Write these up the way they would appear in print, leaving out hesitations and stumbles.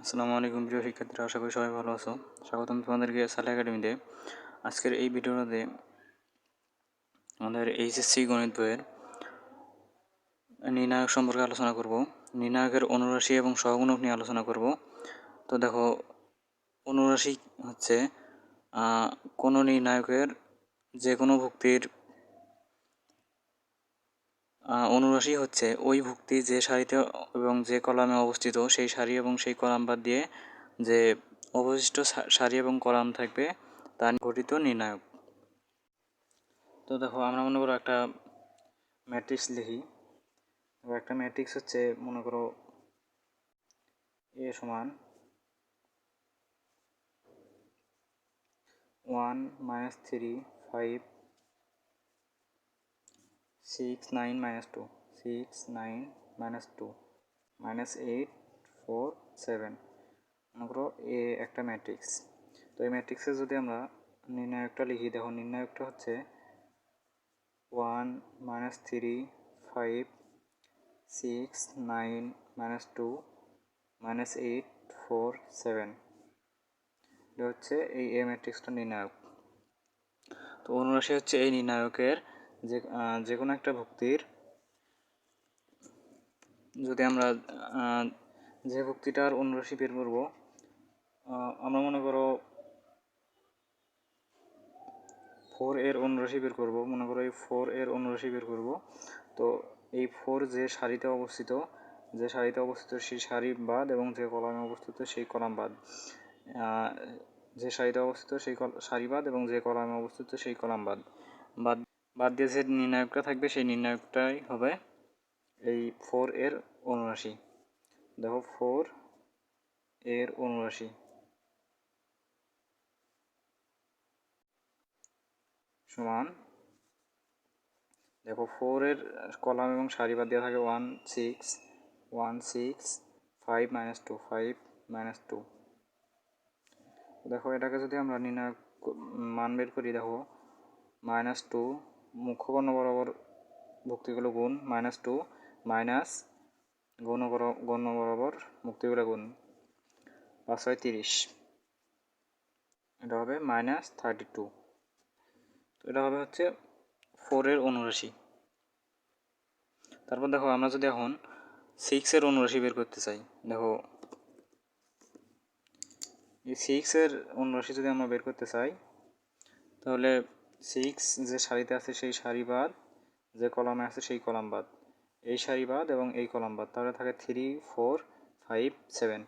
আসসালামু আলাইকুম প্রিয় শিক্ষার্থীরা, আশা করি সবাই ভালো আছো। স্বাগতম তোমাদেরকে সালে একাডেমিতে। আজকের এই ভিডিওতে আমাদের এইচএসসি গণিত বইয়ের নির্ণায়ক সম্পর্কে আলোচনা করব। নির্ণায়কের অনুরাশি এবং সহগুণক নিয়ে আলোচনা করব। তো দেখো, অনুরাশি হচ্ছে কোনো নির্ণায়কের যে কোনো ভুক্তির অনুরাশি হচ্ছে ওই ভুক্তি যে সারিতে এবং যে কলামে অবস্থিত সেই সারি এবং সেই কলাম বাদ দিয়ে যে অবশিষ্ট সারি এবং কলাম থাকবে তা গঠিত নির্ণায়ক। তো দেখো, আমরা মনে করো একটা ম্যাট্রিক্স লিখি। একটা ম্যাট্রিক্স হচ্ছে, মনে করো এ সমান 1 -3 5 6 9 -2 6 9 -2 -8 4 7। মনে করো এ একটা ম্যাট্রিক্স। তো এই ম্যাট্রিক্সে যদি আমরা নির্ণায়কটা লিখি, দেখো নির্ণায়কটা হচ্ছে 1 -3 5 6 9 -2 -8 4 7। এটা হচ্ছে এই এ ম্যাট্রিক্সটা নির্ণায়ক। তো অনুরাশি হচ্ছে এই নির্ণায়কের যে কোনো একটা ভুক্তির, যদি আমরা যে ভুক্তিটার অনুরাশি বের করব, আমরা মনে করো 4 এর অনুরাশি বের করব। মনে করো এই 4 এর অনুরাশি বের করব। তো এই 4 যে সারিতে অবস্থিত সেই সারি বাদ এবং যে কলামে অবস্থিত সেই কলাম বাদ, যে সারিতে অবস্থিত সেই সারি বাদ এবং যে কলামে অবস্থিত সেই কলাম বাদ বাদ বাদ দিয়ে যে নির্ণায়কটা থাকবে সেই নির্ণায়কটাই হবে এই 4 এর অনুরাশি। দেখো 4 এর অনুরাশি সমান, দেখো 4 এর কলাম এবং সারি বাদ দেওয়া থাকে 1 6 1 6 5 -2 5 -2। দেখো এটাকে যদি আমরা নির্ণায়ক মান বের করি, দেখো -2 মুখ্য কর্ণ বরাবর ভুক্তিগুলো গুণ, -2 মাইনাস গণ্য বরাবর মুক্তিগুলো গুণ, 5 6 30, এটা হবে -32। তো এটা হবে হচ্ছে 4 এর অনুরাশি। তারপর দেখো, আমরা যদি এখন 6 এর অনুরাশি বের করতে চাই, দেখো এই 6 এর অনুরাশি যদি আমরা বের করতে চাই, তাহলে 6 যে সারিতে আছে সেই সারি বাদ, যে কলামে আছে সেই কলাম বাদ, এই সারি বাদ এবং এই কলাম বাদ, তাহলে থাকে 3 4 5 7।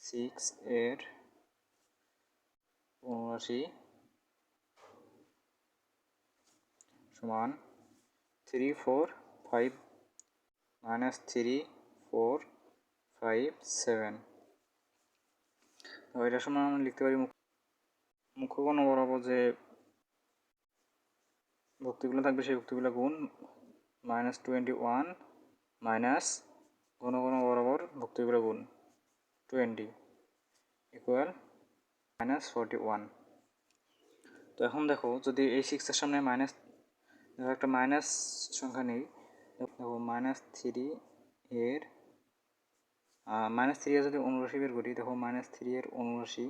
6 এর অনুরাশি সমান 3 4 5 -3 4 5 7। তো এটার সময় আমরা লিখতে পারি মুখ্য কর্ণ বরাবর যে ভুক্তিগুলো থাকবে সেই ভুক্তিগুলো গুণ, -21 মাইনাস ঘন বরাবর ভুক্তিগুলো গুণ 20 ইকুয়াল -41। তো এখন দেখো, যদি এই 6 এর সামনে একটা মাইনাস সংখ্যা নেই, দেখো -3 এর -3 এর যদি অনুরাশি বের করি, দেখো -3 এর অনুরাশি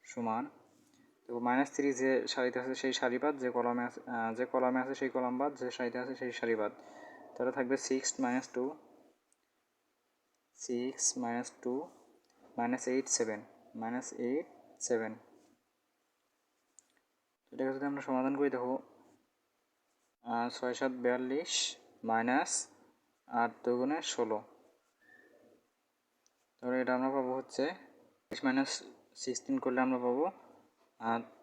সমান, দেখো -3 যে সারিতে আছে সেই সারি বাদ, যে কলামে আছে সেই কলাম বাদ, যে সারিতে আছে সেই সারি বাদ, তাহলে থাকবে 6 -2 6 -2 -8 7 -8 7। এটাকে যদি আমরা সমাধান করি, দেখো 6 7 42 মাইনাস 8 2 গুণে 16, তাহলে এটা আমরা পাবো হচ্ছে -16 করলে আমরা পাবো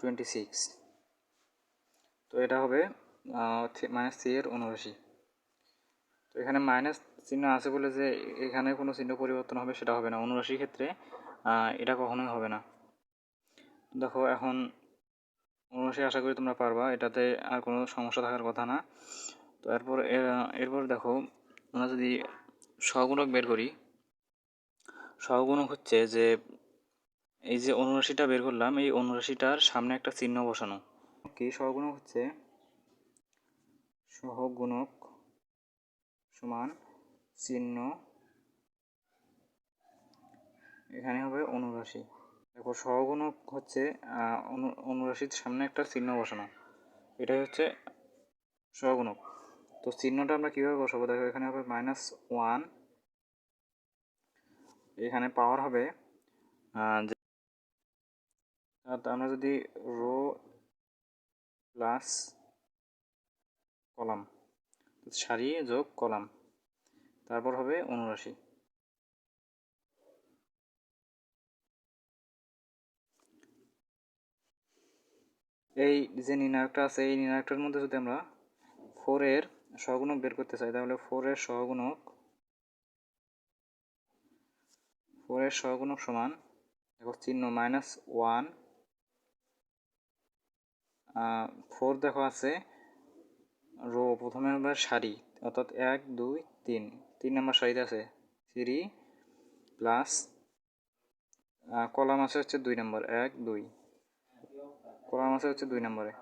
26। তো এটা হবে -3 এর অনুরাশি। তো এখানে মাইনাস চিহ্ন আছে বলে যে এখানে কোনো চিহ্ন পরিবর্তন হবে সেটা হবে না, অনুরাশির ক্ষেত্রে এটা কখনোই হবে না। দেখো এখন অনুরাশি আশা করি তোমরা পারবা, এটাতে আর কোনো সমস্যা থাকার কথা না। তো এরপর দেখো, আমরা যদি সহগুণক বের করি, সহগুণক হচ্ছে যে এই যে অনুরাশিটা বের করলাম, এই অনুরাশিটার সামনে একটা চিহ্ন বসানো। কি সহগুণক হচ্ছে, সহগুণক সমান চিহ্ন এখানে হবে 79। দেখো সহগুণক হচ্ছে অনুরাশির সামনে একটা চিহ্ন বসানো, এটাই হচ্ছে সহগুণক। তো চিহ্নটা আমরা কীভাবে বসাবো? দেখো এখানে হবে -1, এখানে পাওয়ার হবে আমরা যদি রো প্লাস কলাম, সারি যোগ কলাম, তারপর হবে 79। এই যে নির্ণায়কটা আছে, এই নির্ণায়কটার মধ্যে যদি আমরা 4 এর সহগুণক বের করতে চাই, তাহলে 4 এর সহগুণক সমান, দেখো চিহ্ন -1, 4 দেখো আছে রো, প্রথমে হবে সারি, অর্থাৎ 1 2 3 নম্বর সারিতে আছে 3, প্লাস কলাম আছে হচ্ছে 2 নম্বর, 1 2 কলাম আছে হচ্ছে 2 নম্বরে।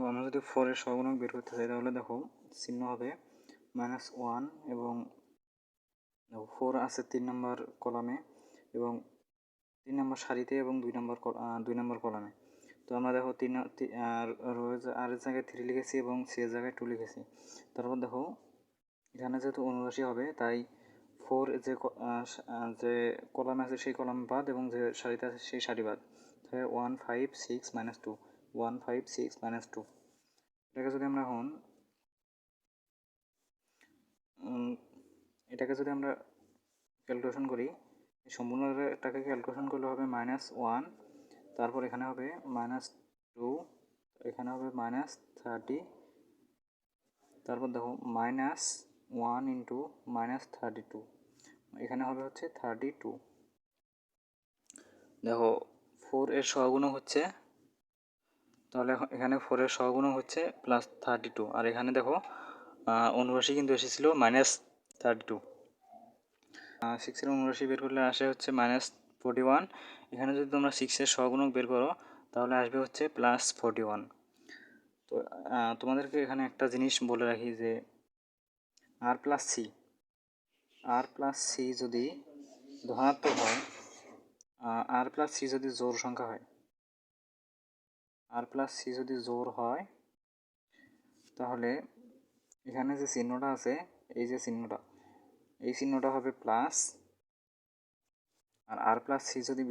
আমরা যদি 4 এর সহগুণক বের করতে চাই, তাহলে দেখো চিহ্ন হবে -1 এবং 4 আছে 3 নম্বর কলামে এবং 3 নম্বর সারিতে এবং 2 নম্বর কলামে। তো আমরা দেখো আর এর জায়গায় 3 লিখেছি এবং সি এর জায়গায় 2 লিখেছি। তারপর দেখো এখানে যেহেতু অনুরাশি হবে, তাই 4 যে কলামে আছে সেই কলাম বাদ এবং যে সারিতে আছে সেই সারি বাদ, তাহলে 1 5 6 -2, 1 5 6 -2। এটাকে যদি আমরা ক্যালকুলেশন করি, সম্পূর্ণটাকে ক্যালকুলেশন করলে হবে -1, তারপর এখানে হবে -2, এখানে হবে -30, তারপর দেখো -1 ইন্টু -32, এখানে হবে হচ্ছে 32। দেখো 4 এর সহগুণক হচ্ছে, তাহলে এখানে 4 এর সহগুণক হচ্ছে +32, আর এখানে দেখো অনুরাশি কিন্তু এসেছিল -32। 6 এর অনুরাশি বের করলে আসে হচ্ছে -41। এখানে যদি তোমরা 6 এর সহগুণক বের করো, তাহলে আসবে হচ্ছে +41। তো তোমাদেরকে এখানে একটা জিনিস বলে রাখি যে আর প্লাস সি যদি ধনাত্মক হয়, আর প্লাস সি যদি জোড় সংখ্যা হয়, তাহলে এখানে যে চিহ্নটা আছে, এই চিহ্নটা হবে প্লাস, আর প্লাস সি যদি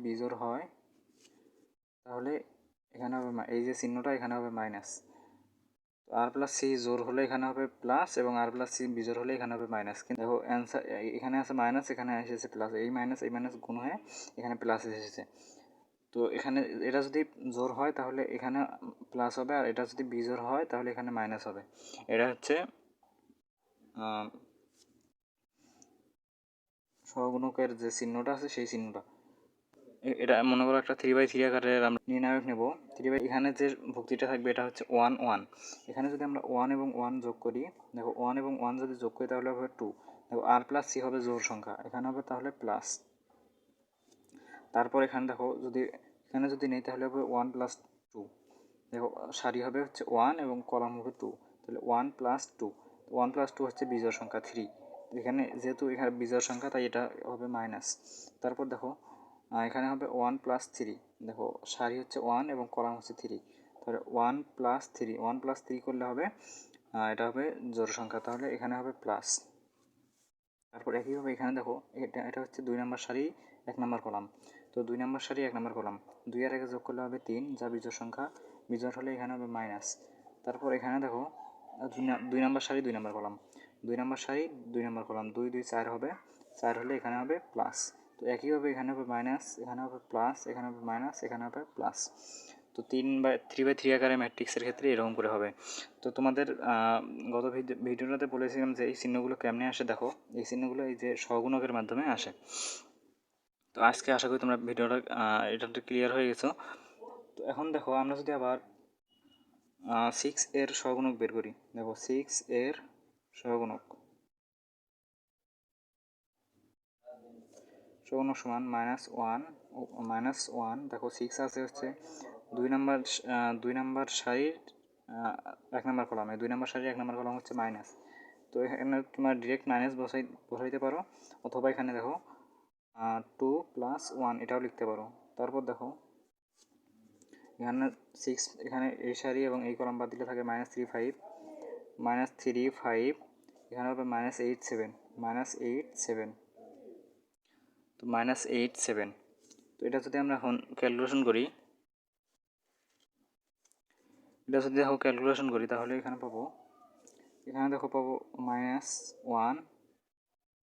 বিজোড় হয়, তাহলে এখানে হবে এই যে চিহ্নটা, এখানে হবে মাইনাস। আর প্লাস সি জোর হলে এখানে হবে প্লাস এবং আর প্লাস সি বিজোড় হলে এখানে হবে মাইনাস। কিন্তু দেখো অ্যান্সার এখানে আছে মাইনাস, এখানে এসেছে প্লাস, এই মাইনাস গুণ হয়ে এখানে প্লাস এসেছে। তো এখানে এটা যদি জোর হয় তাহলে এখানে প্লাস হবে, আর এটা যদি বিজোড় হয় তাহলে এখানে মাইনাস হবে। এটা হচ্ছে সহগুণকের যে চিহ্নটা আছে সেই চিহ্নটা। এটা মনে করো একটা 3/3 আকারের আমরা নির্ণায়ক নেব। এখানে যে ভুক্তিটা থাকবে এটা হচ্ছে 1 1। এখানে যদি আমরা 1 এবং 1 যোগ করি, দেখো 1 এবং 1 যদি যোগ করি তাহলে হবে 2। দেখো আর প্লাস সি হবে জোড় সংখ্যা, এখানে হবে তাহলে প্লাস। তারপর এখানে দেখো যদি নেই তাহলে হবে 1 + 2। দেখো সারি হবে হচ্ছে 1 এবং কলাম হবে 2, তাহলে 1 + 2। 1 + 2 হচ্ছে বিজোড় সংখ্যা 3। এখানে যেহেতু এখানে বিজোড় সংখ্যা, তাই এটা হবে মাইনাস। তারপর দেখো এখানে হবে 1 + 3। দেখো সারি হচ্ছে 1 এবং কলাম হচ্ছে 3, তাহলে 1 + 3, 1 + 3 করলে হবে এটা হবে জোড় সংখ্যা, তাহলে এখানে হবে প্লাস। তারপর একইভাবে এখানে দেখো এটা হচ্ছে 2 নম্বর সারি 1 নম্বর কলাম, তো 2 নম্বর সারি 1 নম্বর কলাম, 2 আর 1 যোগ করলে হবে 3, যা বিজোড় সংখ্যা, বিজোড় হলে এখানে হবে মাইনাস। তারপর এখানে দেখো 2 নম্বর সারি 2 নম্বর কলাম, 2 নম্বর সারি 2 নম্বর কলাম, 2 2 4 হবে, 4 হলে এখানে হবে প্লাস। তো একইভাবে এখানে হবে মাইনাস, এখানে হবে প্লাস, এখানে হবে মাইনাস, এখানে হবে প্লাস। তো 3/3 আকারে ম্যাট্রিক্সের ক্ষেত্রে এরকম করে হবে। তো তোমাদের গত ভিডিওটাতে বলেছিলাম যে এই চিহ্নগুলো কেমনে আসে। দেখো এই চিহ্নগুলো এই যে সহগুণকের মাধ্যমে আসে। তো আজকে আশা করি তোমরা ভিডিওটা এটা ক্লিয়ার হয়ে গেছো। তো এখন দেখো আমরা যদি আবার 6 এর সহগুণক বের করি, দেখো 6 এর সহগুণক সমান -1, দেখো 6 আছে হচ্ছে 2 নম্বর সারির এক নম্বর কলামে, 2 নম্বর সারি 1 নম্বর কলাম হচ্ছে মাইনাস। তো এখানে তোমরা ডিরেক্ট মাইনাস বসাইতে পারো, অথবা এখানে দেখো 2 + 1 এটাও লিখতে পারো। তারপর দেখো এখানে 6, এখানে এই সারি এবং এই কলাম বাদ দিলে থাকে -3 5, -3 5, এখানে হবে -8 7, -8 7, তো -8 7। তো এটা যদি আমরা এখন ক্যালকুলেশন করি, তাহলে এখানে পাবো, এখানে দেখো পাবো -1,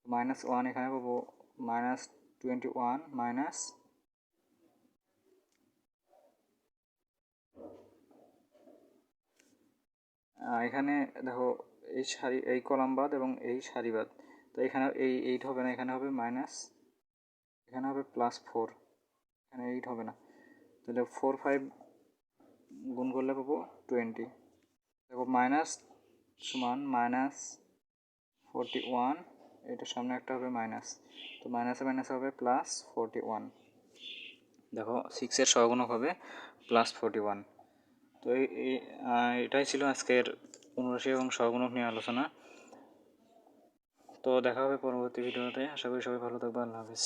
-1, এখানে পাবো -21, এখানে দেখো এই সারি, এই কলাম বাদ এবং এই সারি বাদ, তো এখানে এই 8 হবে না, এখানে হবে এখানে হবে +4, এখানে 8 হবে না, তাহলে 4 5 গুণ করলে পাবো 20। দেখো মাইনাস সমান -41, এটার সামনে একটা হবে মাইনাস, তো মাইনাসে মাইনাসে হবে +41। দেখো 6-এর সহগুণক হবে +41। তো এটাই ছিল আজকের অনুরাশি এবং সহগুণক নিয়ে আলোচনা। তো দেখা হবে পরবর্তী ভিডিওতে, আশা করি সবাই ভালো থাকবে। আল্লাহ হাফিজ।